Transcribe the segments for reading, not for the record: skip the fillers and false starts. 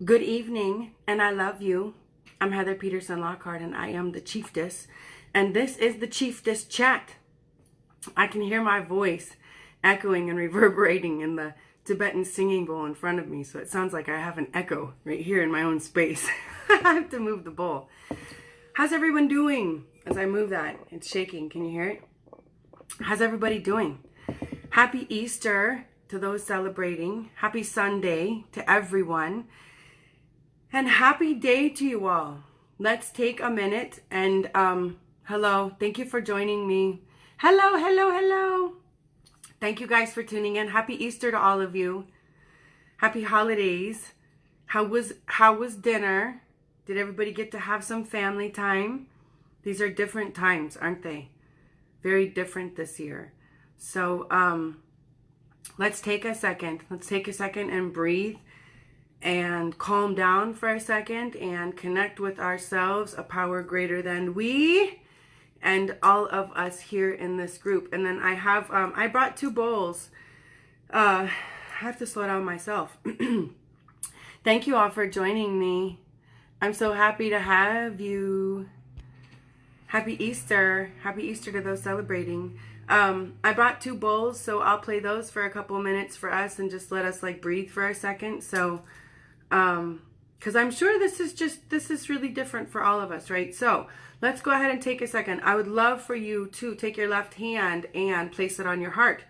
Good evening, and I love you. I'm Heather Peterson Lockhart, and I am the Chieftess, and this is the Chieftess Chat. I can hear my voice echoing and reverberating in the Tibetan singing bowl in front of me, so it sounds like I have an echo right here in my own space. I have to move the bowl. How's everyone doing? As I move that, it's shaking. Can you hear it? How's everybody doing? Happy Easter to those celebrating. Happy Sunday to everyone. And happy day to you all. Let's take a minute and hello. Thank you for joining me. Hello. Thank you guys for tuning in. Happy Easter to all of you. Happy holidays. How was dinner? Did everybody get to have some family time? These are different times, aren't they? Very different this year. So let's take a second. Let's take a second and breathe and calm down for a second and connect with ourselves, a power greater than we, and all of us here in this group. And then I have, I brought two bowls. I have to slow down myself. Thank you all for joining me. I'm so happy to have you. Happy Easter. Happy Easter to those celebrating. I brought two bowls, so I'll play those for a couple minutes for us and just let us like breathe for a second. So, because I'm sure this is really different for all of us, right? So let's go ahead and take a second. I would love for you to take your left hand and place it on your heart.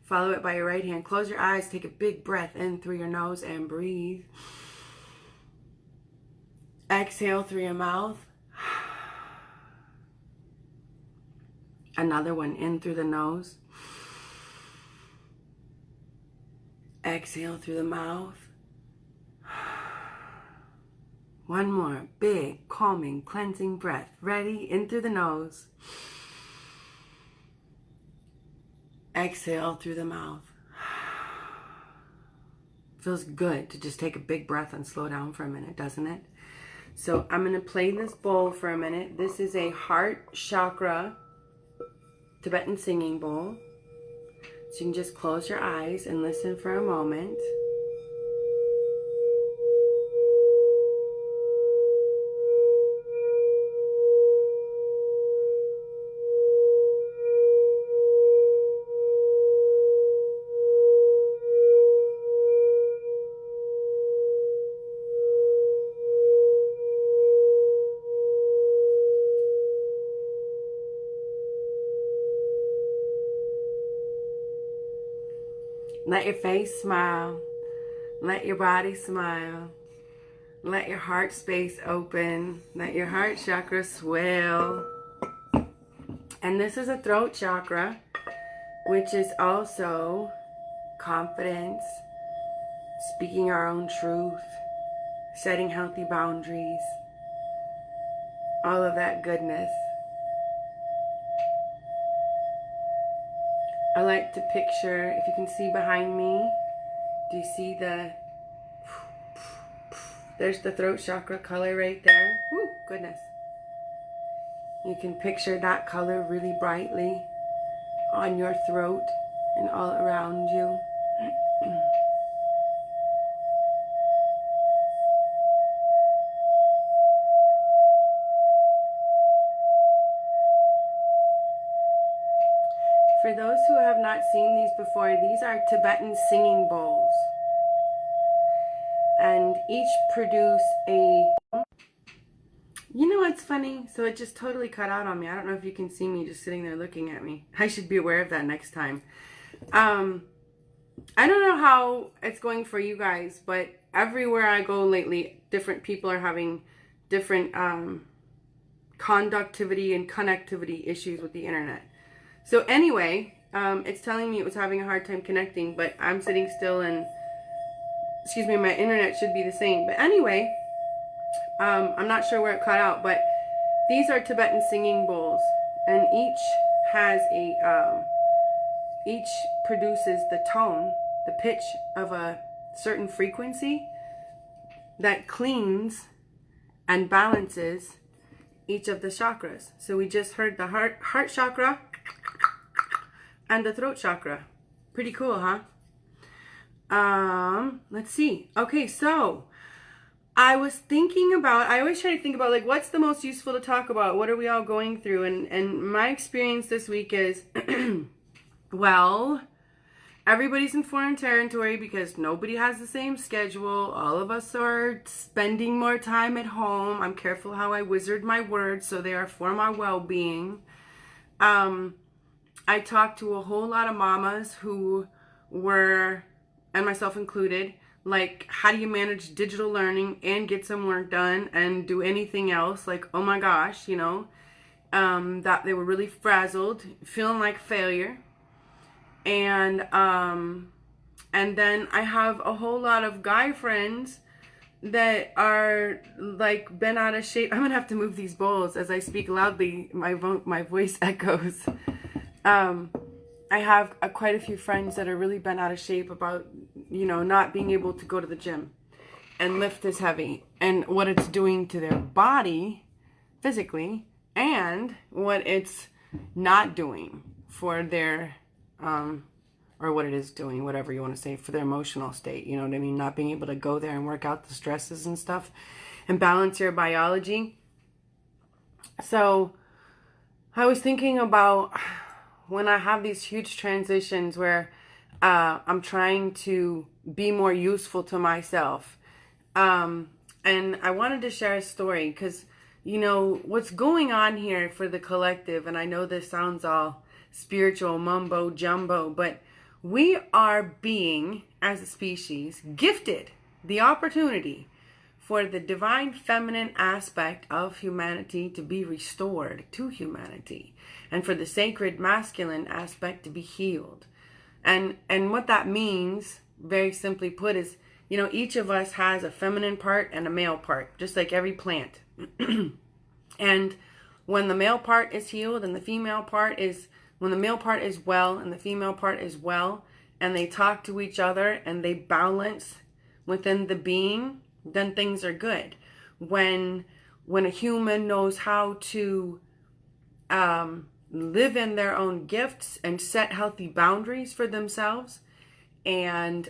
Follow it by your right hand. Close your eyes. Take a big breath in through your nose and breathe. Exhale through your mouth. Another one in through the nose. Exhale through the mouth. One more big, calming, cleansing breath. Ready? In through the nose. Exhale through the mouth. Feels good to just take a big breath and slow down for a minute, doesn't it? So I'm going to play this bowl for a minute. This is a heart chakra Tibetan singing bowl. So you can just close your eyes and listen for a moment. Let your face smile. Let your body smile. Let your heart space open. Let your heart chakra swell. And this is a throat chakra, which is also confidence, speaking our own truth, setting healthy boundaries, all of that goodness. I like to picture, if you can see behind me, do you see there's the throat chakra color right there. Woo, goodness. You can picture that color really brightly on your throat and all around you. For those who have not seen these before, these are Tibetan singing bowls. And each produce a... You know what's funny? So it just totally cut out on me. I don't know if you can see me just sitting there looking at me. I should be aware of that next time. I don't know how it's going for you guys, but everywhere I go lately, different people are having different conductivity and connectivity issues with the internet. So anyway, it's telling me it was having a hard time connecting, but I'm sitting still and, excuse me, my internet should be the same. But anyway, I'm not sure where it cut out, but these are Tibetan singing bowls, and each has a, each produces the tone, the pitch of a certain frequency that cleans and balances each of the chakras. So we just heard the heart chakra and the throat chakra. Pretty cool, huh? Let's see. Okay, so I was thinking about, I always try to think about, like, what's the most useful to talk about? What are we all going through? And my experience this week is, well, everybody's in foreign territory because nobody has the same schedule. All of us are spending more time at home. I'm careful how I wizard my words so they are for my well-being. I talked to a whole lot of mamas who were, and myself included, like, how do you manage digital learning and get some work done and do anything else? Like, oh my gosh, you know, that they were really frazzled, feeling like failure. And then I have a whole lot of guy friends that are like been out of shape. I'm gonna have to move these bowls as I speak loudly. My voice echoes. I have quite a few friends that are really been out of shape about, you know, not being able to go to the gym and lift this heavy and what it's doing to their body physically and what it's not doing for their, or what it is doing, whatever you want to say, for their emotional state. You know what I mean? Not being able to go there and work out the stresses and stuff and balance your biology. So I was thinking about when I have these huge transitions where I'm trying to be more useful to myself. And I wanted to share a story because, you know, what's going on here for the collective, and I know this sounds all spiritual mumbo jumbo, but we are being, as a species, gifted the opportunity for the divine feminine aspect of humanity to be restored to humanity, and for the sacred masculine aspect to be healed. And what that means, very simply put, is, you know, each of us has a feminine part and a male part, just like every plant. And when the male part is healed and the female part is, when the male part is well and the female part is well, and they talk to each other and they balance within the being, then things are good. When a human knows how to live in their own gifts and set healthy boundaries for themselves and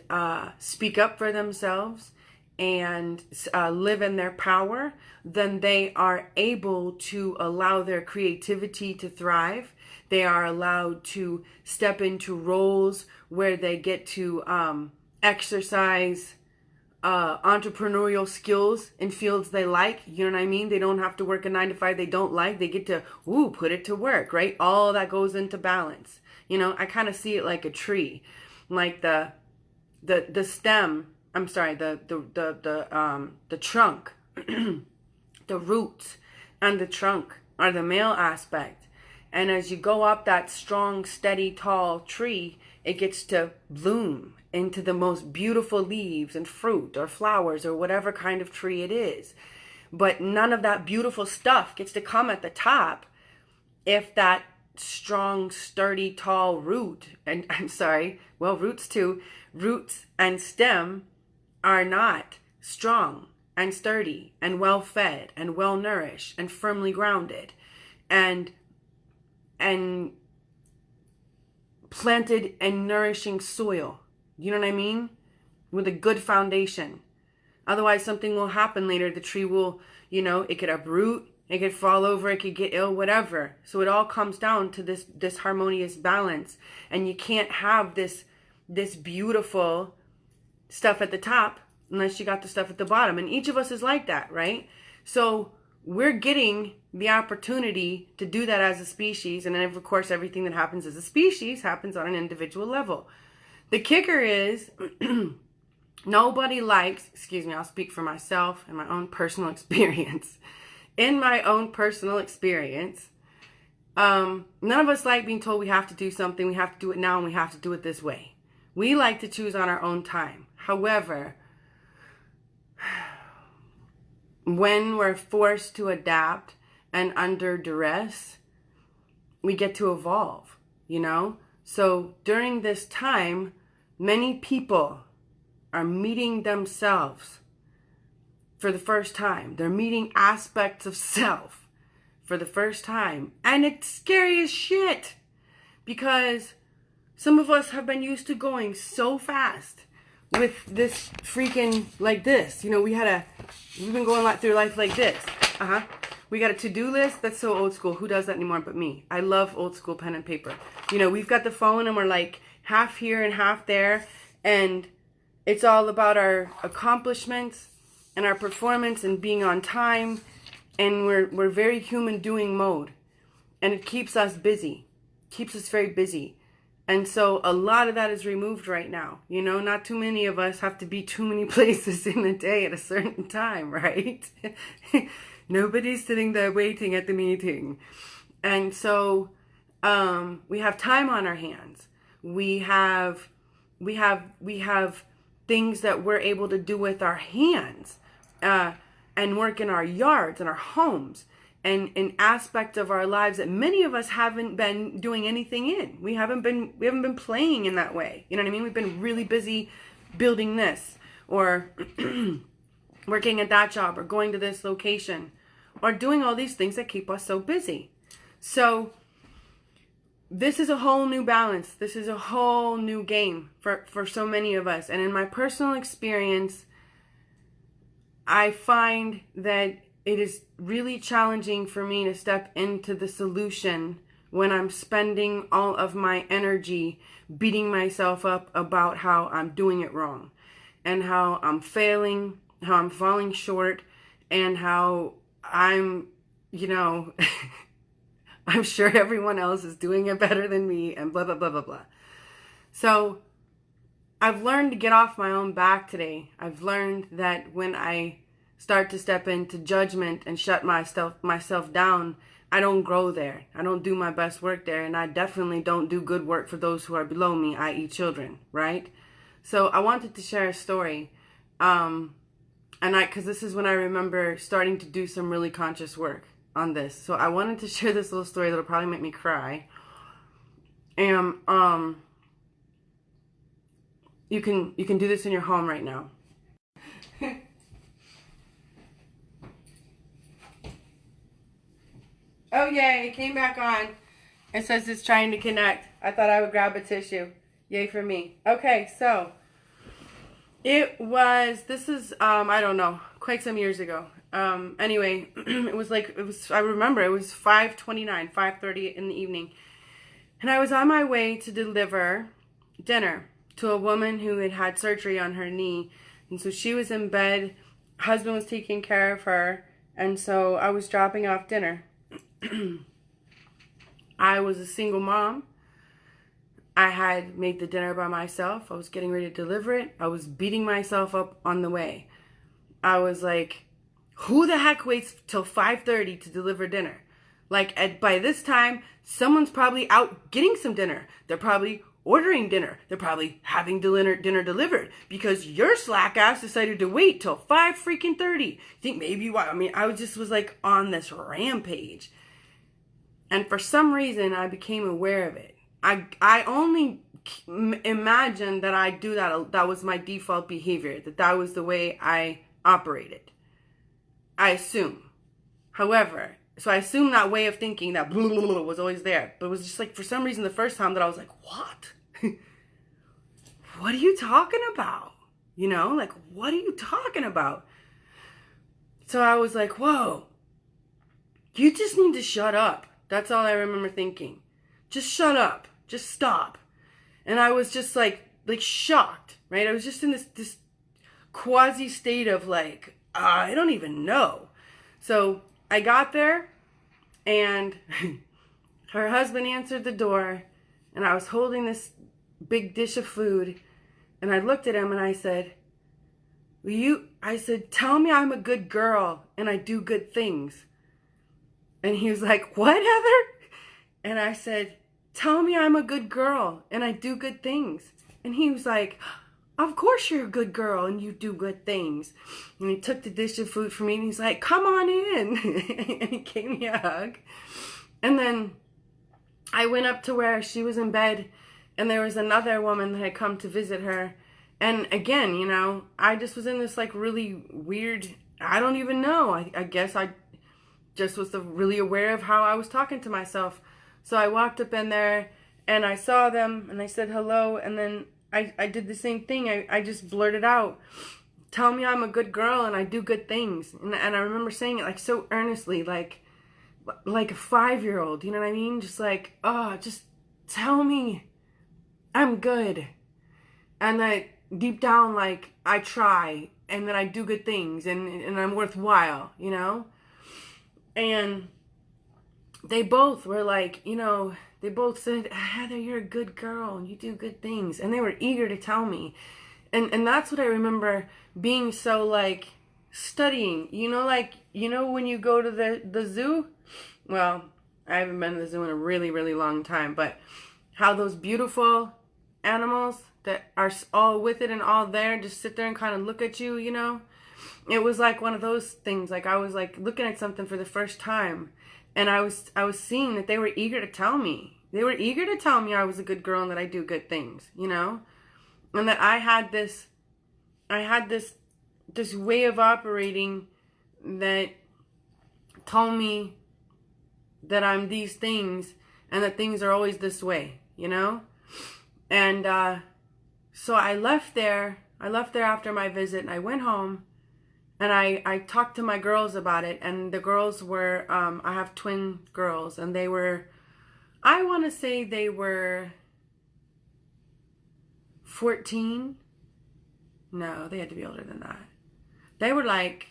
speak up for themselves and live in their power, then they are able to allow their creativity to thrive. They are allowed to step into roles where they get to exercise entrepreneurial skills in fields they like. You know what I mean? They don't have to work a 9-to-5 they don't like. They get to put it to work, right? All that goes into balance. You know, I kind of see it like a tree, like the stem. I'm sorry, the trunk, the roots, and the trunk are the male aspect. And as you go up that strong, steady, tall tree, it gets to bloom into the most beautiful leaves and fruit or flowers or whatever kind of tree it is. But none of that beautiful stuff gets to come at the top if that strong, sturdy, tall root, and I'm sorry, well, roots too, roots and stem are not strong and sturdy and well fed and well nourished and firmly grounded and planted in nourishing soil. You know what I mean? With a good foundation. Otherwise, something will happen later. The tree will, you know, it could uproot, it could fall over, it could get ill, whatever. So it all comes down to this harmonious balance. And you can't have this beautiful stuff at the top unless you got the stuff at the bottom. And each of us is like that, right? So we're getting the opportunity to do that as a species. And then, of course, everything that happens as a species happens on an individual level. The kicker is nobody likes, excuse me, I'll speak for myself and my own personal experience. In my own personal experience, none of us like being told we have to do something, we have to do it now, and we have to do it this way. We like to choose on our own time. However, when we're forced to adapt and under duress, we get to evolve, you know? So during this time, many people are meeting themselves for the first time. They're meeting aspects of self for the first time. And it's scary as shit because some of us have been used to going so fast. with this freaking like this. You know, we've been going through life like this. We got a to-do list. That's so old school. Who does that anymore but me? I love old school pen and paper. You know, we've got the phone and we're like half here and half there. And it's all about our accomplishments and our performance and being on time. And we're very human doing mode. And it keeps us busy. Keeps us very busy. And so a lot of that is removed right now. You know, not too many of us have to be too many places in a day at a certain time, right? Nobody's sitting there waiting at the meeting. And so we have time on our hands. We have things that we're able to do with our hands and work in our yards and our homes. And an aspect of our lives that many of us haven't been doing anything in. We haven't been playing in that way. You know what I mean? We've been really busy building this, or working at that job, or going to this location, or doing all these things that keep us so busy. So this is a whole new balance. This is a whole new game for so many of us. And in my personal experience, I find that it is really challenging for me to step into the solution when I'm spending all of my energy beating myself up about how I'm doing it wrong, and how I'm failing, how I'm falling short, and how I'm, you know, I'm sure everyone else is doing it better than me, and blah, blah, blah, blah, blah. So I've learned to get off my own back today. I've learned that when I start to step into judgment and shut myself down, I don't grow there. I don't do my best work there. And I definitely don't do good work for those who are below me, i.e. children, right? So I wanted to share a story. Because this is when I remember starting to do some really conscious work on this. So I wanted to share this little story that'll probably make me cry. And you can do this in your home right now. Oh, yay, it came back on. It says it's trying to connect. I thought I would grab a tissue. Yay for me. Okay, so this is, I don't know, quite some years ago. Anyway, I remember it was 5:30 in the evening. And I was on my way to deliver dinner to a woman who had had surgery on her knee. And so she was in bed. Husband was taking care of her. And so I was dropping off dinner. I was a single mom. I had made the dinner by myself. I was getting ready to deliver it. I was beating myself up on the way. I was like, who the heck waits till 5:30 to deliver dinner? Like, by this time, someone's probably out getting some dinner. They're probably ordering dinner. They're probably having dinner delivered, because your slack ass decided to wait till 5:30. Think maybe why? I mean, I was like on this rampage. And for some reason, I became aware of it. I only imagined that I do that. That was my default behavior. That was the way I operated. I assume. However, so I assumed that way of thinking, that blah, blah, blah, was always there. But it was just like, for some reason, the first time that I was like, what? What are you talking about? You know, like, what are you talking about? So I was like, whoa, you just need to shut up. That's all I remember thinking. Just shut up. Just stop. And I was just like shocked, right? I was just in this quasi state of like, I don't even know. So I got there, and her husband answered the door, and I was holding this big dish of food, and I looked at him and I said, tell me I'm a good girl and I do good things. And he was like, what, Heather? And I said, tell me I'm a good girl and I do good things. And he was like, of course you're a good girl and you do good things. And he took the dish of food from me and he's like, come on in. And he gave me a hug. And then I went up to where she was in bed, and there was another woman that had come to visit her. And again, you know, I just was in this like really weird, I don't even know. I guess I just was really aware of how I was talking to myself. So I walked up in there and I saw them and I said hello. And then I did the same thing. I just blurted out, tell me I'm a good girl and I do good things. And I remember saying it like so earnestly, like a 5-year-old, you know what I mean? Just like, oh, just tell me I'm good. And that deep down, like, I try and that I do good things and I'm worthwhile, you know? And they both were like, you know, they both said, Heather, you're a good girl and you do good things. And they were eager to tell me. And that's what I remember being so, like, studying. You know, like, you know when you go to the zoo? Well, I haven't been to the zoo in a really, really long time. But how those beautiful animals that are all with it and all there just sit there and kind of look at you, you know? It was like one of those things. Like, I was, like, looking at something for the first time. And I was seeing that they were eager to tell me. They were eager to tell me I was a good girl and that I do good things, you know? And that I had this way of operating that told me that I'm these things and that things are always this way, you know? And so I left there after my visit and I went home and I talked to my girls about it. And the girls were, I have twin girls and they were, I want to say they were 14. No, they had to be older than that. They were like,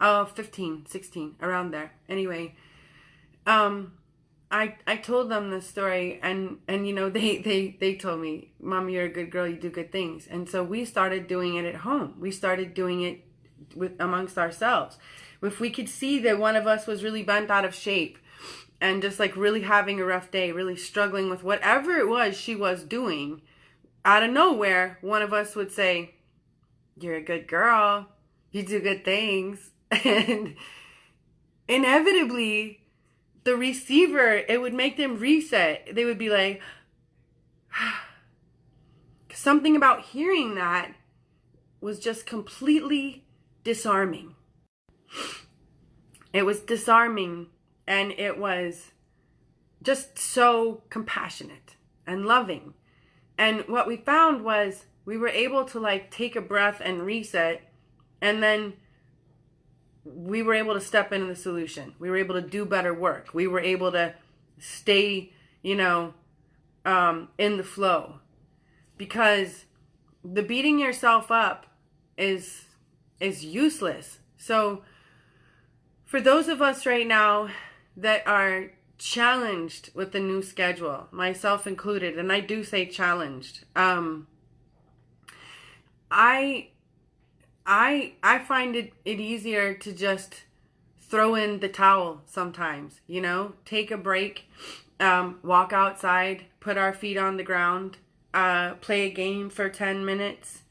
15, 16, around there. Anyway, I told them the story and you know, they told me, Mom, you're a good girl, you do good things. And so we started doing it at home. We started doing it amongst ourselves. If we could see that one of us was really bent out of shape and just like really having a rough day, really struggling with whatever it was she was doing, out of nowhere, one of us would say, you're a good girl, you do good things. And inevitably, the receiver, it would make them reset. They would be like, something about hearing that was just completely disarming. It was disarming, and it was just so compassionate and loving. And what we found was we were able to like take a breath and reset, and then we were able to step into the solution. We were able to do better work. We were able to stay, you know, in the flow. Because the beating yourself up is useless. So for those of us right now that are challenged with the new schedule, myself included, and I do say challenged, I find it easier to just throw in the towel sometimes, you know, take a break, walk outside, put our feet on the ground, play a game for 10 minutes,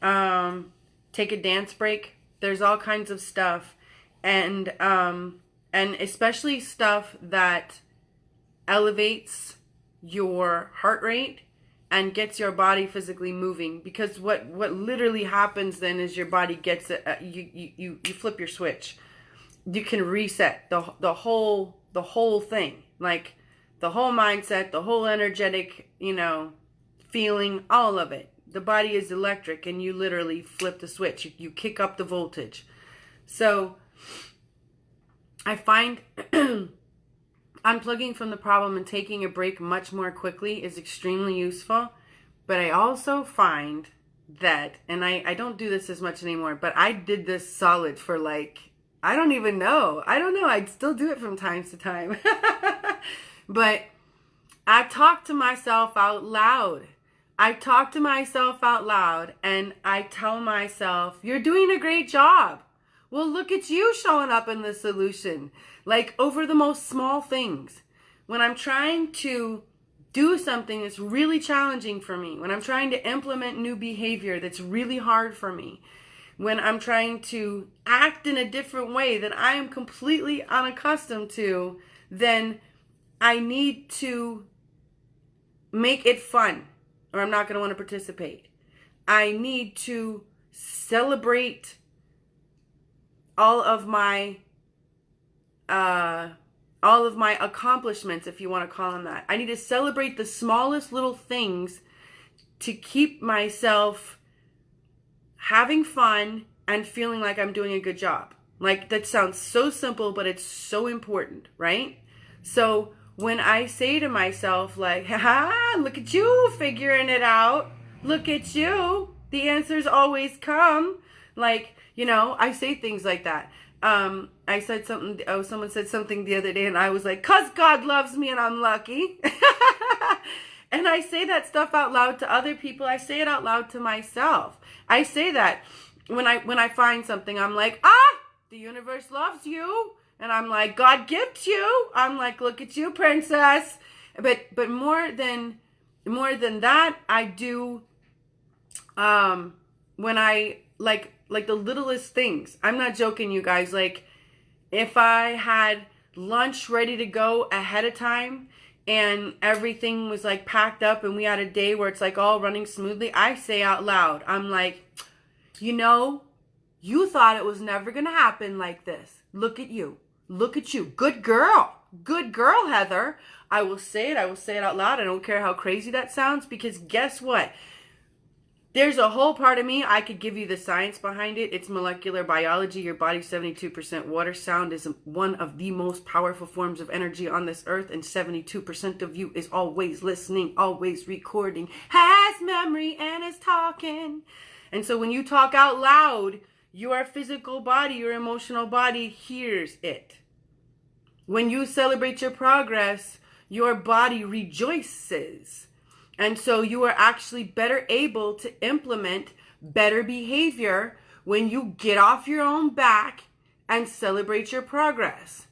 take a dance break. There's all kinds of stuff. And especially stuff that elevates your heart rate and gets your body physically moving. Because what literally happens then is your body gets you flip your switch. You can reset the whole thing, like the whole mindset, the whole energetic, you know, feeling, all of it. The body is electric, and you literally flip the switch. You kick up the voltage. So I find unplugging from the problem and taking a break much more quickly is extremely useful. But I also find that, and I don't do this as much anymore, but I did this solid for like, I don't know. I'd still do it from time to time. But I talk to myself out loud. And I tell myself, you're doing a great job. Well, look at you showing up in the solution, like over the most small things. When I'm trying to do something that's really challenging for me, when I'm trying to implement new behavior that's really hard for me, when I'm trying to act in a different way that I am completely unaccustomed to, then I need to make it fun, or I'm not going to want to participate. I need to celebrate all of my accomplishments, if you want to call them that. I need to celebrate the smallest little things to keep myself having fun and feeling like I'm doing a good job. Like, that sounds so simple, but it's so important, right? So when I say to myself, like, haha, look at you figuring it out. Look at you. The answers always come. Like, you know, I say things like that. I said something, someone said something the other day and I was like, 'cause God loves me and I'm lucky. And I say that stuff out loud to other people. I say it out loud to myself. I say that when I find something, I'm like, the universe loves you. And I'm like, God gifts you. I'm like, look at you, princess. But more than that, I do, when I, like the littlest things. I'm not joking, you guys. Like, if I had lunch ready to go ahead of time and everything was like packed up and we had a day where it's like all running smoothly, I say out loud, I'm like, you know, you thought it was never going to happen like this. Look at you. Look at you. Good girl. Good girl, Heather. I will say it. I will say it out loud. I don't care how crazy that sounds, because guess what? There's a whole part of me, I could give you the science behind it. It's molecular biology. Your body's 72% water. Sound is one of the most powerful forms of energy on this earth. And 72% of you is always listening, always recording, has memory, and is talking. And so when you talk out loud, your physical body, your emotional body hears it. When you celebrate your progress, your body rejoices. And so you are actually better able to implement better behavior when you get off your own back and celebrate your progress.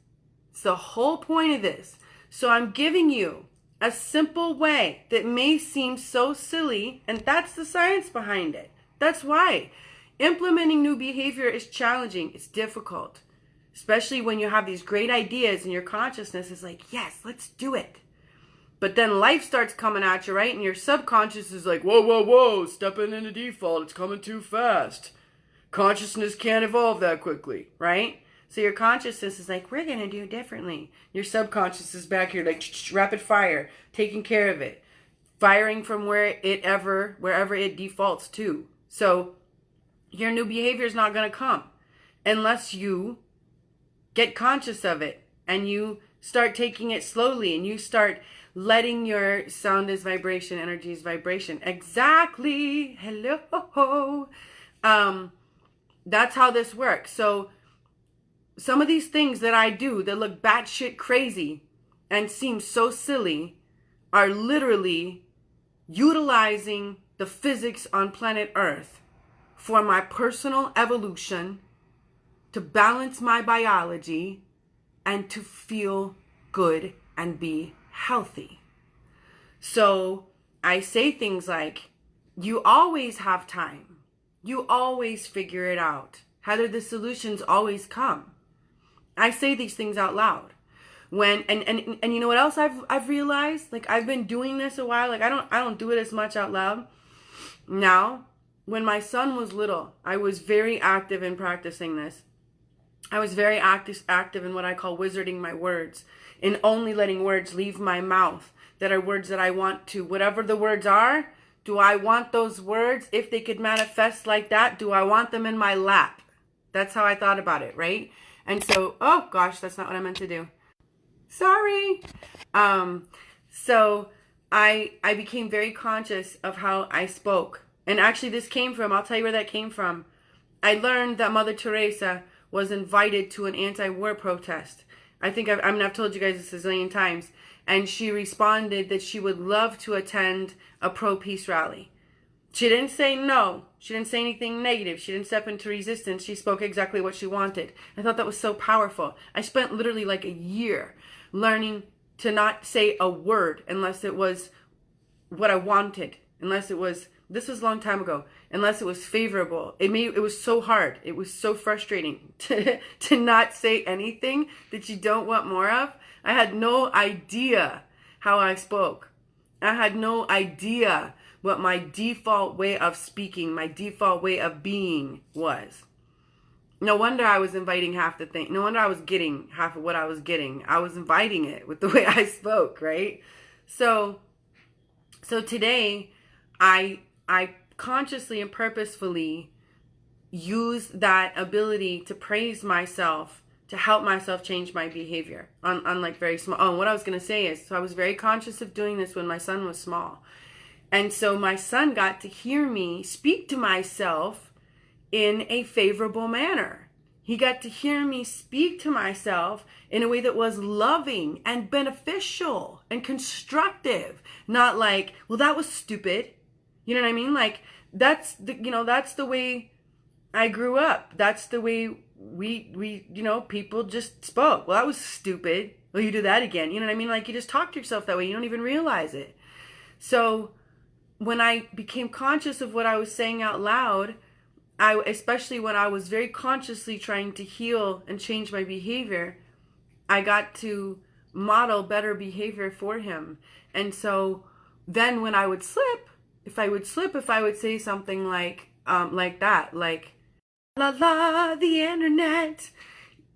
It's the whole point of this. So I'm giving you a simple way that may seem so silly, and that's the science behind it. That's why implementing new behavior is challenging. It's difficult, especially when you have these great ideas and your consciousness is like, yes, let's do it. But then life starts coming at you, right? And your subconscious is like, whoa, whoa, whoa, stepping into default. It's coming too fast. Consciousness can't evolve that quickly, right? So your consciousness is like, we're going to do it differently. Your subconscious is back here like rapid fire, taking care of it, firing from wherever it defaults to. So your new behavior is not going to come unless you get conscious of it and you start taking it slowly and you start letting your sound is vibration, energy is vibration. Exactly. Hello. That's how this works. So some of these things that I do that look batshit crazy and seem so silly are literally utilizing the physics on planet Earth for my personal evolution, to balance my biology, and to feel good and be healthy. So I say things like, you always have time. You always figure it out. Heather, the solutions always come. I say these things out loud. When and you know what else I've realized? Like, I've been doing this a while. Like, I don't do it as much out loud now. When my son was little, I was very active in practicing this. I was very active in what I call wizarding my words, in only letting words leave my mouth that are words that I want to. Whatever the words are, do I want those words? If they could manifest like that, do I want them in my lap? That's how I thought about it, right? And so, oh gosh, that's not what I meant to do. Sorry. So I became very conscious of how I spoke. And actually this came from, I'll tell you where that came from. I learned that Mother Teresa was invited to an anti-war protest. I've told you guys this a zillion times. And she responded that she would love to attend a pro-peace rally. She didn't say no. She didn't say anything negative. She didn't step into resistance. She spoke exactly what she wanted. I thought that was so powerful. I spent literally like a year learning to not say a word unless it was what I wanted. Unless it was, this was a long time ago, unless it was favorable. It was so hard. It was so frustrating to not say anything that you don't want more of. I had no idea how I spoke. I had no idea what my default way of speaking, my default way of being was. No wonder I was inviting half the thing. No wonder I was getting half of what I was getting. I was inviting it with the way I spoke, right? So today, I consciously and purposefully use that ability to praise myself to help myself change my behavior on like very small. Oh, what I was going to say is, so I was very conscious of doing this when my son was small. And so my son got to hear me speak to myself in a favorable manner. He got to hear me speak to myself in a way that was loving and beneficial and constructive. Not like, well, that was stupid. You know what I mean? Like, that's the way I grew up. That's the way we people just spoke. Well, that was stupid. Well, you do that again. You know what I mean? Like, you just talk to yourself that way. You don't even realize it. So when I became conscious of what I was saying out loud, especially when I was very consciously trying to heal and change my behavior, I got to model better behavior for him. And so then when I would slip, if I would say something like that, like, la la, the internet.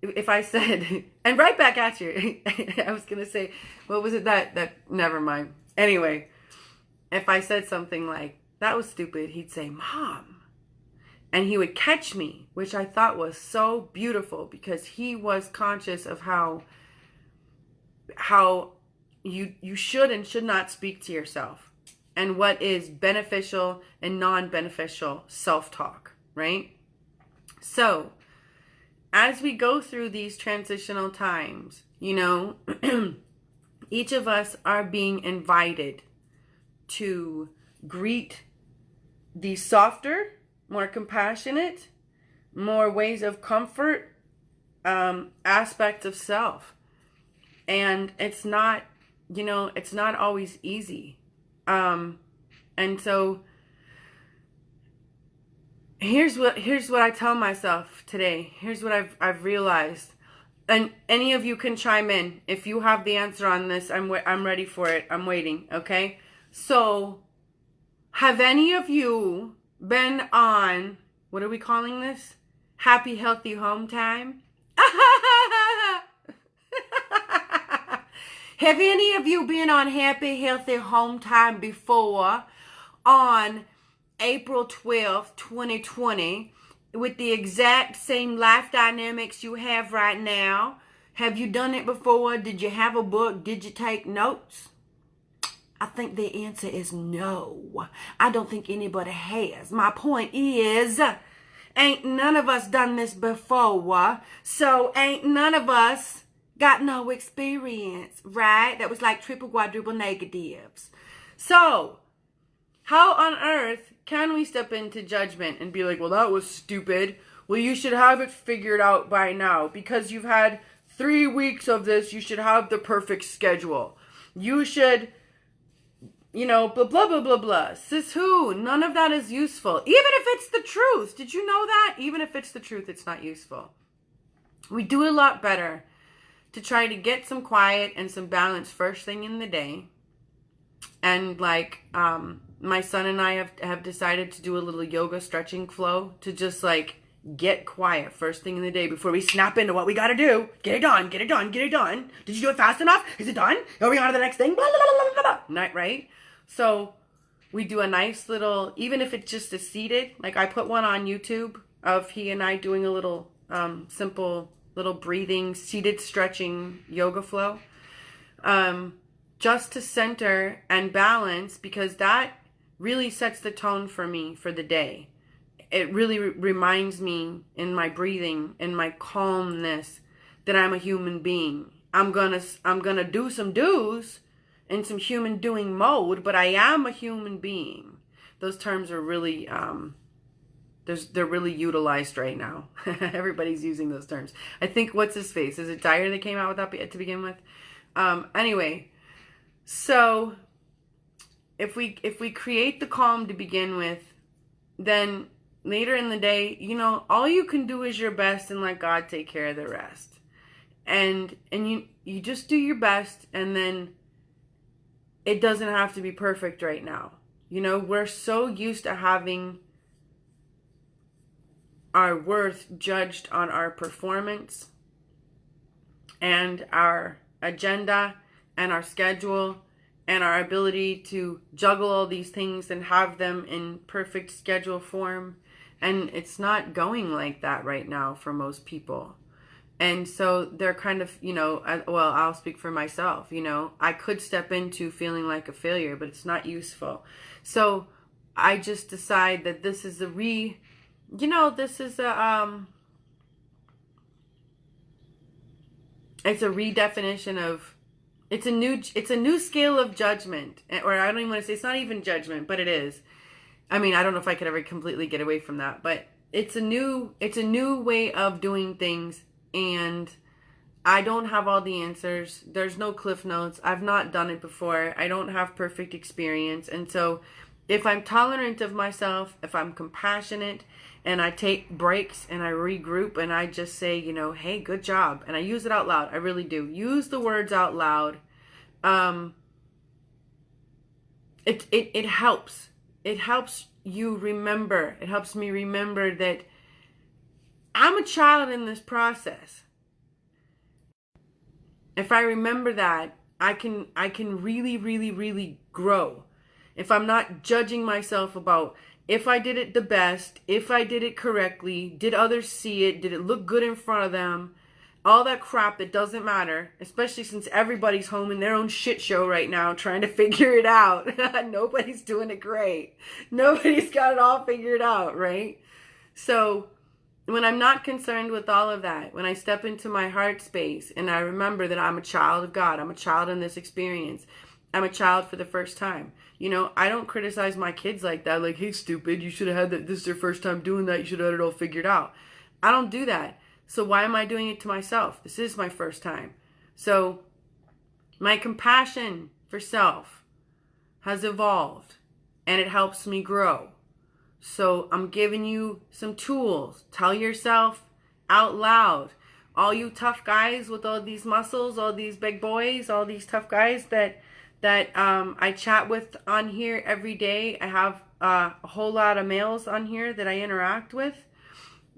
If I said, and right back at you, I was going to say, what was it that, never mind. Anyway, if I said something like, that was stupid, he'd say, Mom. And he would catch me, which I thought was so beautiful because he was conscious of how you should and should not speak to yourself and what is beneficial and non-beneficial self-talk, right? So, as we go through these transitional times, each of us are being invited to greet the softer, more compassionate, more ways of comfort aspects of self. And it's not always easy. And so here's what I tell myself today. Here's what I've realized. And any of you can chime in if you have the answer on this. I'm ready for it. I'm waiting. Okay. So, have any of you been on, what are we calling this? Happy Healthy Home Time? Have any of you been on Happy Healthy Home Time before on April 12th, 2020 with the exact same life dynamics you have right now? Have you done it before? Did you have a book? Did you take notes? I think the answer is no. I don't think anybody has. My point is, ain't none of us done this before, so ain't none of us got no experience, right? That was like triple, quadruple negatives. So, how on earth can we step into judgment and be like, well, that was stupid. Well, you should have it figured out by now. Because you've had 3 weeks of this, you should have the perfect schedule. You should, blah, blah, blah, blah, blah. Sis who? None of that is useful. Even if it's the truth. Did you know that? Even if it's the truth, it's not useful. We do a lot better to try to get some quiet and some balance first thing in the day. And like, my son and I have decided to do a little yoga stretching flow to just like get quiet first thing in the day before we snap into what we got to do. Get it done, get it done, get it done. Did you do it fast enough? Is it done? Are we on to the next thing? Blah, blah, blah, blah, blah. Not right? So we do a nice little, even if it's just a seated, like I put one on YouTube of he and I doing a little simple little breathing, seated stretching yoga flow. Just to center and balance, because that really sets the tone for me for the day. It really reminds me in my breathing, in my calmness, that I'm a human being. I'm gonna do some do's in some human doing mode, but I am a human being. Those terms are really they're really utilized right now. Everybody's using those terms. I think, what's his face? Is it Dyer that came out with that to begin with? Anyway, so if we create the calm to begin with, then later in the day, all you can do is your best and let God take care of the rest. And you just do your best, and then it doesn't have to be perfect right now. We're so used to having our worth judged on our performance and our agenda and our schedule and our ability to juggle all these things and have them in perfect schedule form. And it's not going like that right now for most people. And so they're kind of, well, I'll speak for myself, I could step into feeling like a failure, but it's not useful. So I just decide that this is it's a redefinition of, it's a new scale of judgment. Or I don't even want to say, it's not even judgment, but it is. I mean, I don't know if I could ever completely get away from that, but it's a new way of doing things. And I don't have all the answers. There's no cliff notes. I've not done it before. I don't have perfect experience. And so if I'm tolerant of myself, if I'm compassionate, and I take breaks and I regroup and I just say, hey, good job. And I use it out loud. I really do. Use the words out loud. It helps. It helps you remember. It helps me remember that I'm a child in this process. If I remember that, I can really, really, really grow. If I'm not judging myself about if I did it the best, if I did it correctly, did others see it, did it look good in front of them, all that crap that doesn't matter, especially since everybody's home in their own shit show right now trying to figure it out. Nobody's doing it great. Nobody's got it all figured out, right? So when I'm not concerned with all of that, when I step into my heart space and I remember that I'm a child of God, I'm a child in this experience, I'm a child for the first time. I don't criticize my kids like that. Like, hey, stupid, you should have had that. This is their first time doing that. You should have had it all figured out. I don't do that. So why am I doing it to myself? This is my first time. So my compassion for self has evolved and it helps me grow. So I'm giving you some tools. Tell yourself out loud. All you tough guys with all these muscles, all these big boys, all these tough guys that I chat with on here every day. I have a whole lot of males on here that I interact with.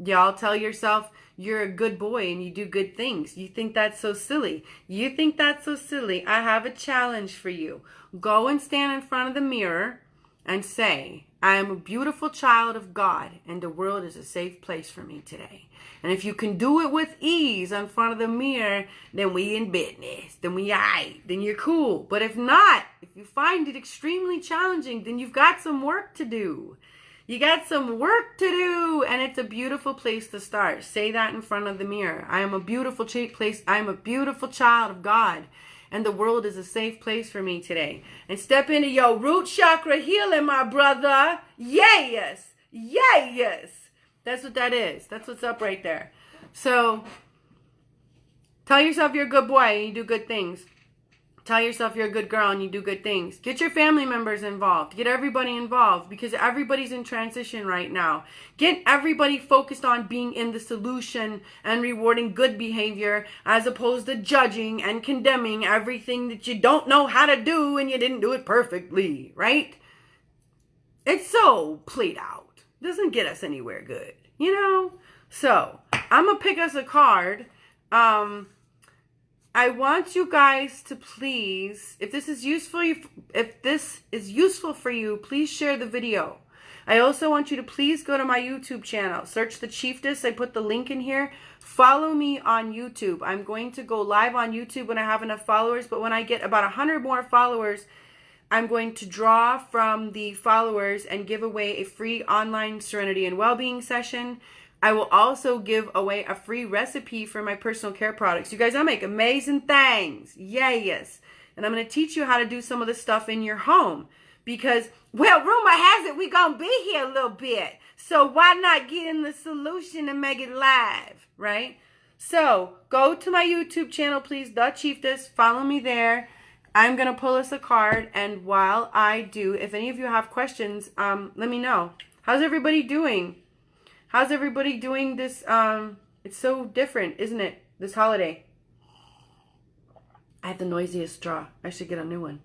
Y'all tell yourself you're a good boy and you do good things. You think that's so silly. You think that's so silly. I have a challenge for you. Go and stand in front of the mirror and say, I am a beautiful child of God and the world is a safe place for me today. And if you can do it with ease in front of the mirror, then we in business. Then we aight. Then you're cool. But if not, if you find it extremely challenging, then you've got some work to do. You got some work to do. And it's a beautiful place to start. Say that in front of the mirror. I am a beautiful place. I am a beautiful child of God. And the world is a safe place for me today. And step into your root chakra healing, my brother. Yes. Yes. That's what that is. That's what's up right there. So, tell yourself you're a good boy and you do good things. Tell yourself you're a good girl and you do good things. Get your family members involved. Get everybody involved because everybody's in transition right now. Get everybody focused on being in the solution and rewarding good behavior as opposed to judging and condemning everything that you don't know how to do and you didn't do it perfectly, right? It's so played out. Doesn't get us anywhere good, So, I'm going to pick us a card. I want you guys to please, if this is useful for you, please share the video. I also want you to please go to my YouTube channel. Search the Chieftess. I put the link in here. Follow me on YouTube. I'm going to go live on YouTube when I have enough followers, but when I get about 100 more followers, I'm going to draw from the followers and give away a free online serenity and well-being session. I will also give away a free recipe for my personal care products. You guys, I make amazing things. Yes. And I'm going to teach you how to do some of the stuff in your home. Because, well, rumor has it we're going to be here a little bit. So why not get in the solution and make it live, right? So go to my YouTube channel, please, The Chieftess. Follow me there. I'm going to pull us a card, and while I do, if any of you have questions, let me know. How's everybody doing? How's everybody doing this? It's so different, isn't it, this holiday? I have the noisiest straw. I should get a new one.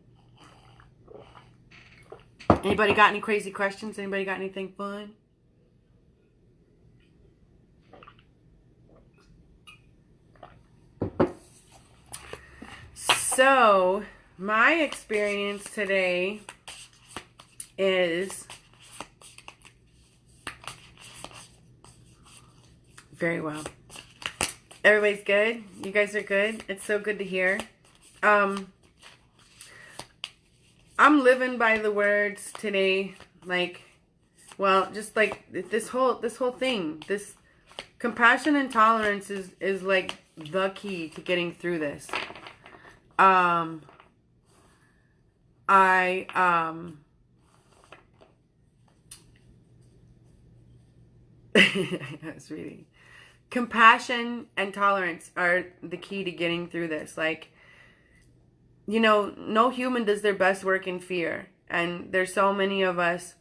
Anybody got any crazy questions? Anybody got anything fun? So, My experience today is very well. Everybody's good? You guys are good? It's so good to hear. I'm living by the words today, like, well, just like this whole thing, this compassion and tolerance is like the key to getting through this. That's really, compassion and tolerance are the key to getting through this. Like, you know, no human does their best work in fear. And there's so many of us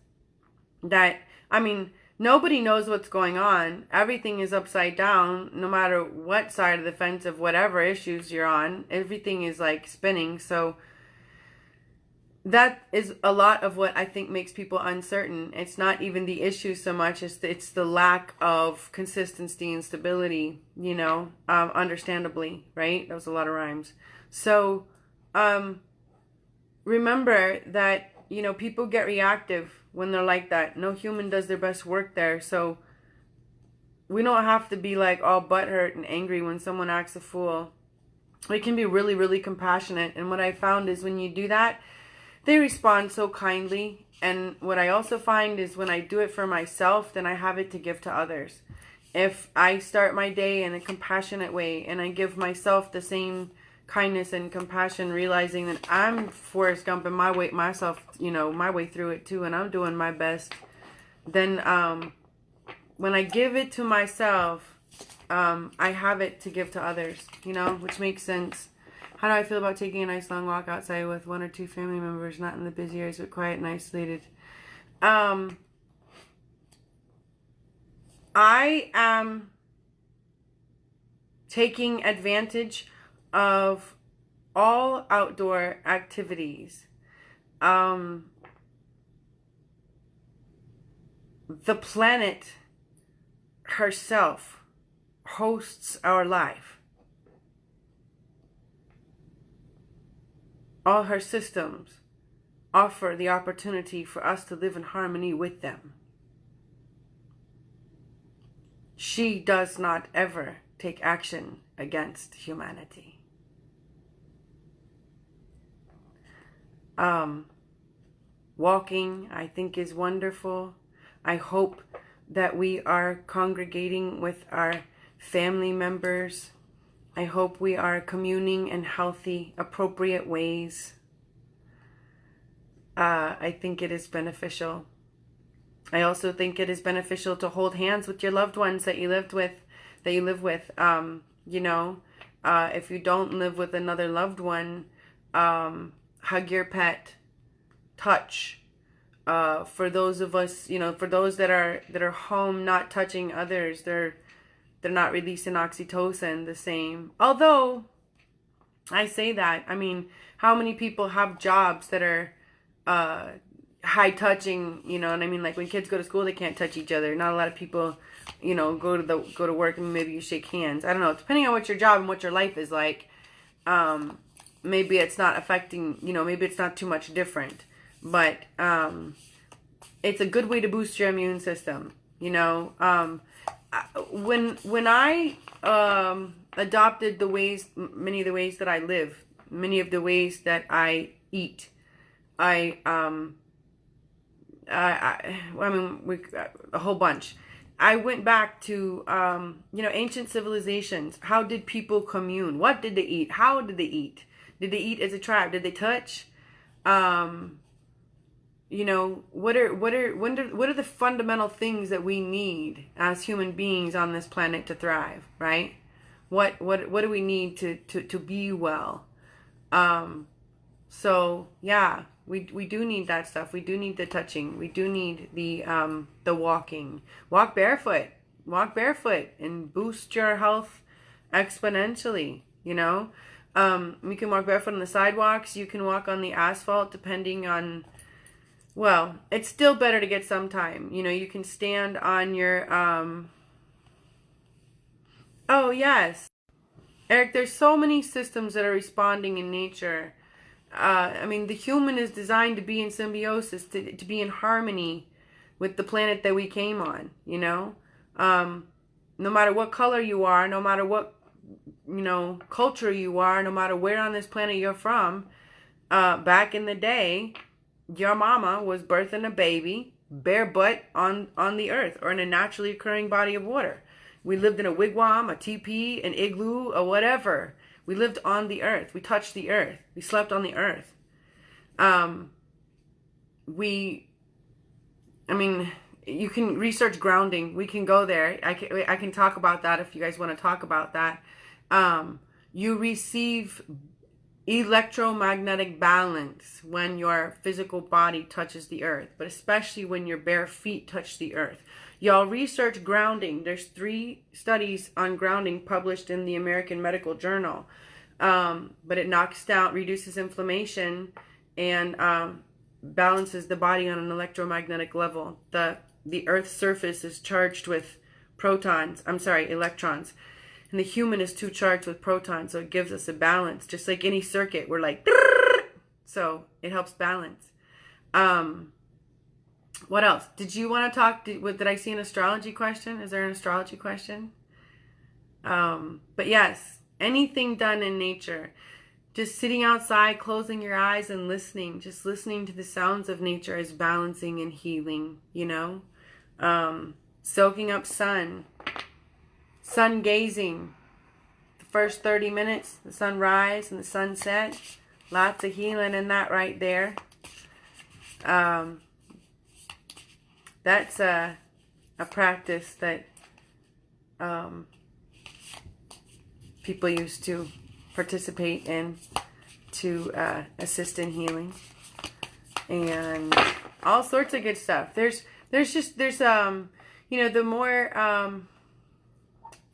that, I mean, nobody knows what's going on. Everything is upside down, no matter what side of the fence of whatever issues you're on. Everything is like spinning. So that is a lot of what I think makes people uncertain. It's not even the issue so much as it's the lack of consistency and stability, you know, understandably, right? That was a lot of rhymes. So remember that, you know, people get reactive when they're like that. No human does their best work there. So we don't have to be like all butthurt and angry when someone acts a fool. We can be really, really compassionate. And what I found is when you do that, they respond so kindly. And what I also find is when I do it for myself, then I have it to give to others. If I start my day in a compassionate way and I give myself the same kindness and compassion, realizing that I'm Forrest Gump and my way through it too, and I'm doing my best, then when I give it to myself, I have it to give to others, you know, which makes sense. How do I feel about taking a nice long walk outside with 1 or 2 family members, not in the busy areas, but quiet and isolated? I am taking advantage of all outdoor activities. The planet herself hosts our life. All her systems offer the opportunity for us to live in harmony with them. She does not ever take action against humanity. Walking, I think, is wonderful. I hope that we are congregating with our family members. I hope we are communing in healthy, appropriate ways. I think it is beneficial. I also think it is beneficial to hold hands with your loved ones that you live with. You know, if you don't live with another loved one, hug your pet, touch. For those of us, you know, for those that are home not touching others, they're not releasing oxytocin the same. Although, I say that, I mean, how many people have jobs that are high touching, you know what I mean? Like when kids go to school, they can't touch each other. Not a lot of people, you know, go to work and maybe you shake hands. I don't know. Depending on what your job and what your life is like, maybe it's not affecting, you know, maybe it's not too much different. But it's a good way to boost your immune system, you know. When I adopted many of the ways that I live, many of the ways that I eat, a whole bunch. I went back to, you know, ancient civilizations. How did people commune? What did they eat? How did they eat? Did they eat as a tribe? Did they touch? You know, what are the fundamental things that we need as human beings on this planet to thrive, right? What do we need to be well? So yeah, we do need that stuff. We do need the touching. We do need the walking. Walk barefoot and boost your health exponentially, you know. You can walk barefoot on the sidewalks. You can walk on the asphalt depending on, well, it's still better to get some time. You know, you can stand on your, oh yes. Eric, there's so many systems that are responding in nature. I mean, the human is designed to be in symbiosis, to be in harmony with the planet that we came on, you know? No matter what color you are, no matter what, you know, culture you are, no matter where on this planet you're from, back in the day, your mama was birthing a baby bare butt on the earth or in a naturally occurring body of water. We lived in a wigwam, a teepee, an igloo, or whatever. We lived on the earth. We touched the earth. We slept on the earth. I mean, you can research grounding. We can go there. I can talk about that if you guys want to talk about that. You receive electromagnetic balance when your physical body touches the earth, but especially when your bare feet touch the earth. Y'all research grounding. There's 3 studies on grounding published in the American Medical Journal. But it knocks down, reduces inflammation, and balances the body on an electromagnetic level. The Earth's surface is charged with electrons. And the human is too charged with protons, so it gives us a balance. Just like any circuit, we're like, so it helps balance. What else? Did you want to talk? Did I see an astrology question? Is there an astrology question? But yes, anything done in nature. Just sitting outside, closing your eyes and listening. Just listening to the sounds of nature is balancing and healing, you know? Soaking up sun gazing. The first 30 minutes, the sunrise and the sunset. Lots of healing in that right there. That's a practice that people used to participate in to assist in healing, and all sorts of good stuff. There's you know, the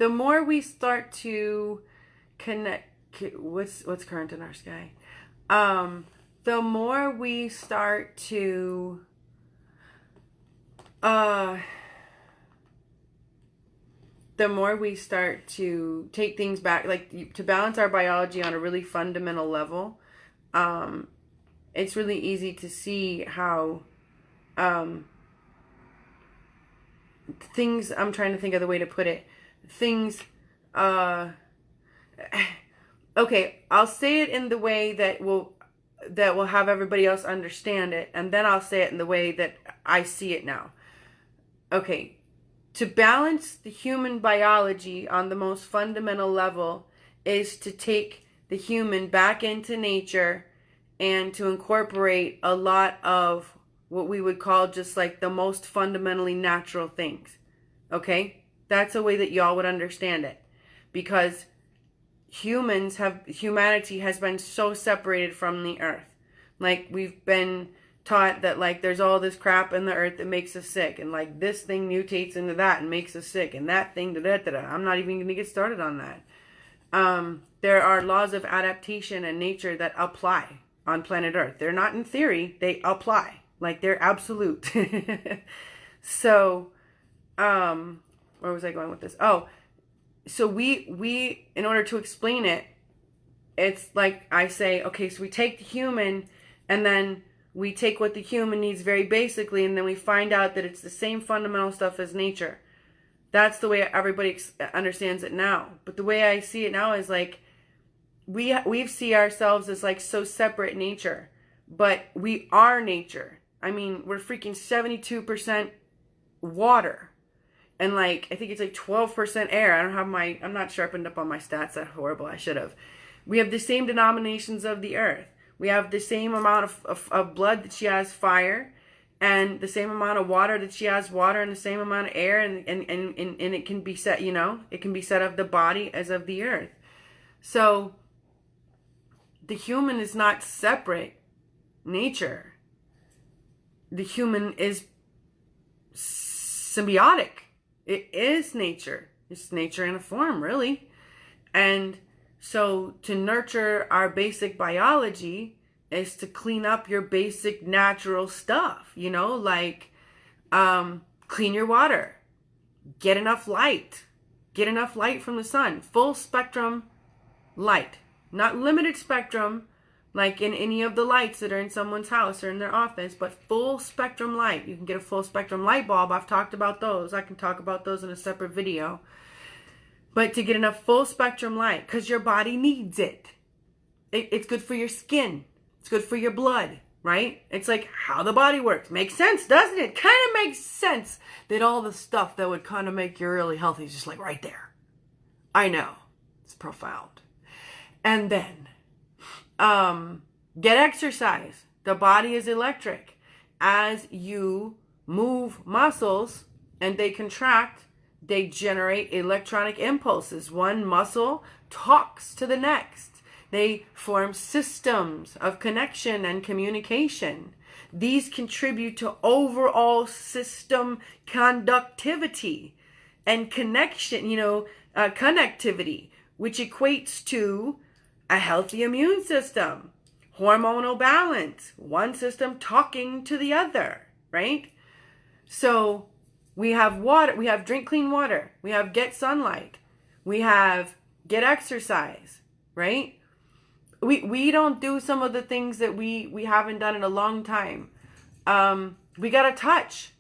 more we start to connect, what's current in our sky, the more we start to take things back, like to balance our biology on a really fundamental level, it's really easy to see how things, I'm trying to think of the way to put it, things, okay, I'll say it in the way that will have everybody else understand it, and then I'll say it in the way that I see it now. Okay, to balance the human biology on the most fundamental level is to take the human back into nature and to incorporate a lot of what we would call just like the most fundamentally natural things. Okay? That's a way that y'all would understand it. Because humanity has been so separated from the earth. Like, we've been taught that, like, there's all this crap in the earth that makes us sick, and like this thing mutates into that and makes us sick, and that thing I'm not even going to get started on that. There are laws of adaptation and nature that apply on planet Earth. They're not in theory, they apply. Like, they're absolute. So, where was I going with this? Oh, so we in order to explain it, it's like I say, okay, so we take the human, and then we take what the human needs very basically, and then we find out that it's the same fundamental stuff as nature. That's the way everybody understands it now. But the way I see it now is like, we see ourselves as like so separate nature, but we are nature. I mean, we're freaking 72% water, and like, I think it's like 12% air. I'm not sharpened up on my stats. That's horrible. I should have. We have the same denominations of the earth. We have the same amount of blood that she has fire, and the same amount of water that she has water, and the same amount of air, and it can be said, you know, it can be said of the body as of the earth. So the human is not separate nature. The human is symbiotic. It is nature. It's nature in a form, really. And so to nurture our basic biology is to clean up your basic natural stuff, you know, like clean your water, get enough light from the sun, full spectrum light, not limited spectrum, like in any of the lights that are in someone's house or in their office, but full spectrum light. You can get a full spectrum light bulb. I've talked about those. I can talk about those in a separate video. But to get enough full spectrum light, because your body needs it. It's good for your skin. It's good for your blood, right? It's like how the body works. Makes sense, doesn't it? Kind of makes sense that all the stuff that would kind of make you really healthy is just like right there. I know. It's profound. And then get exercise. The body is electric. As you move muscles and they contract, they generate electronic impulses. One muscle talks to the next. They form systems of connection and communication. These contribute to overall system conductivity and connection, connectivity, which equates to a healthy immune system, hormonal balance, one system talking to the other, right? So we have water, we have drink clean water, we have get sunlight, we have get exercise, right? We don't do some of the things that we haven't done in a long time. We gotta touch.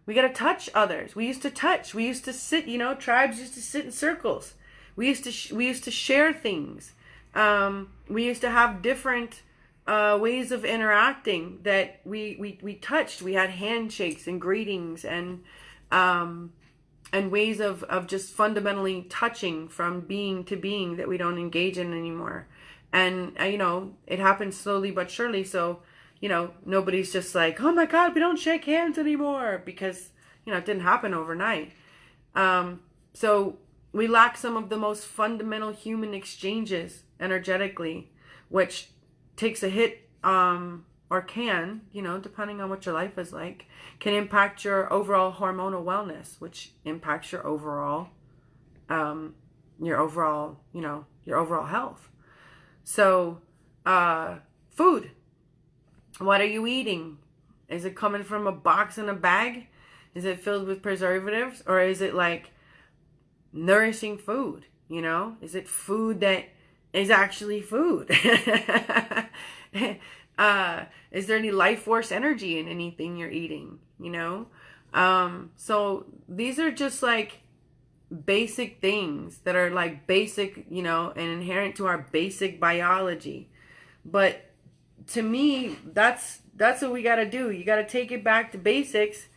We gotta touch others. We used to touch. We used to sit. Tribes used to sit in circles. We used to share things. We used to have different ways of interacting that we touched. We had handshakes and greetings and ways of just fundamentally touching from being to being that we don't engage in anymore. And, it happens slowly but surely. So, nobody's just like, oh my God, we don't shake hands anymore because, it didn't happen overnight. So we lack some of the most fundamental human exchanges energetically, which takes a hit, or can, depending on what your life is like, can impact your overall hormonal wellness, which impacts your overall health. So, food. What are you eating? Is it coming from a box and a bag? Is it filled with preservatives? Or is it like nourishing food? Is it food that is actually food? Is there any life force energy in anything you're eating? So these are just like basic things that are like basic, and inherent to our basic biology. But to me, that's what we got to do. You got to take it back to basics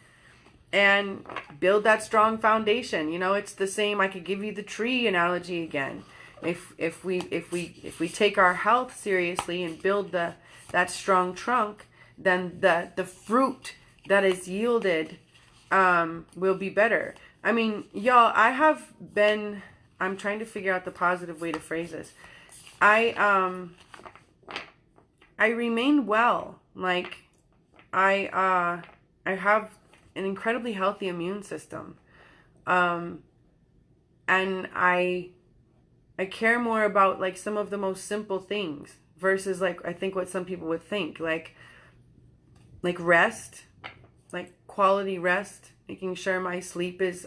and build that strong foundation. It's the same. I could give you the tree analogy again. If we take our health seriously and build that strong trunk, then the fruit that is yielded will be better. I mean, y'all, I'm trying to figure out the positive way to phrase this. I remain well. Like, I have an incredibly healthy immune system. And I care more about like some of the most simple things versus like, I think what some people would think, like rest, like quality rest, making sure my sleep is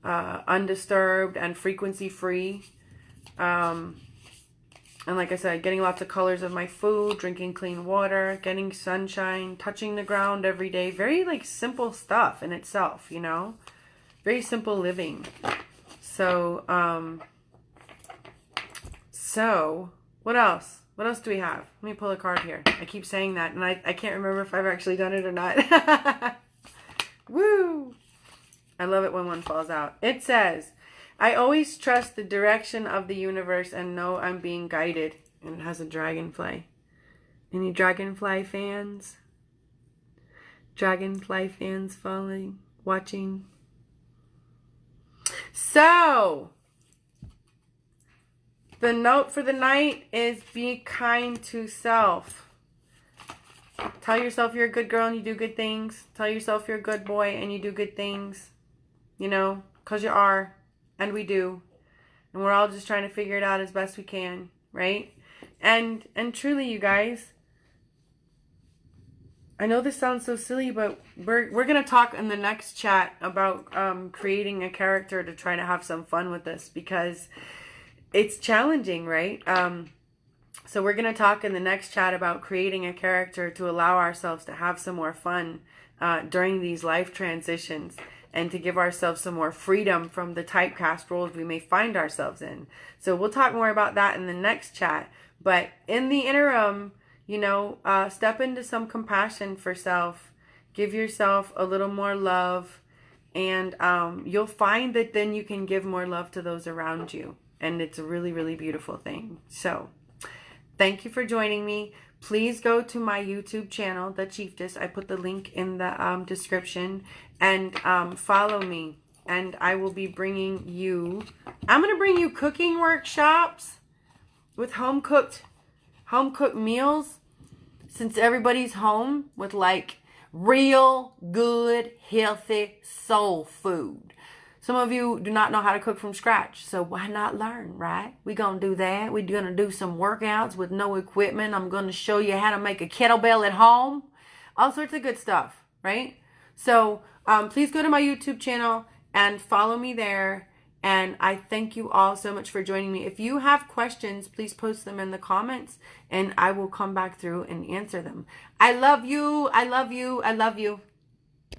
undisturbed and frequency free. And like I said, getting lots of colors of my food, drinking clean water, getting sunshine, touching the ground every day. Very like simple stuff in itself, very simple living. So, what else? What else do we have? Let me pull a card here. I keep saying that, and I can't remember if I've actually done it or not. Woo! I love it when one falls out. It says, I always trust the direction of the universe and know I'm being guided. And it has a dragonfly. Any dragonfly fans? Dragonfly fans following, watching? So, the note for the night is be kind to self. Tell yourself you're a good girl and you do good things. Tell yourself you're a good boy and you do good things. Because you are. And we do. And we're all just trying to figure it out as best we can. Right? And truly, you guys, I know this sounds so silly, but we're going to talk in the next chat about creating a character to try to have some fun with this. Because it's challenging, right? So we're going to talk in the next chat about creating a character to allow ourselves to have some more fun during these life transitions, and to give ourselves some more freedom from the typecast roles we may find ourselves in. So we'll talk more about that in the next chat. But in the interim, you know, step into some compassion for self. Give yourself a little more love. And you'll find that then you can give more love to those around you. And it's a really, really beautiful thing. So thank you for joining me. Please go to my YouTube channel, The Chieftess. I put the link in the description. And follow me. And I will be bringing you... I'm going to bring you cooking workshops with home-cooked meals. Since everybody's home, with like real, good, healthy soul food. Some of you do not know how to cook from scratch, so why not learn, right? We're going to do that. We're going to do some workouts with no equipment. I'm going to show you how to make a kettlebell at home. All sorts of good stuff, right? So please go to my YouTube channel and follow me there. And I thank you all so much for joining me. If you have questions, please post them in the comments, and I will come back through and answer them. I love you. I love you. I love you.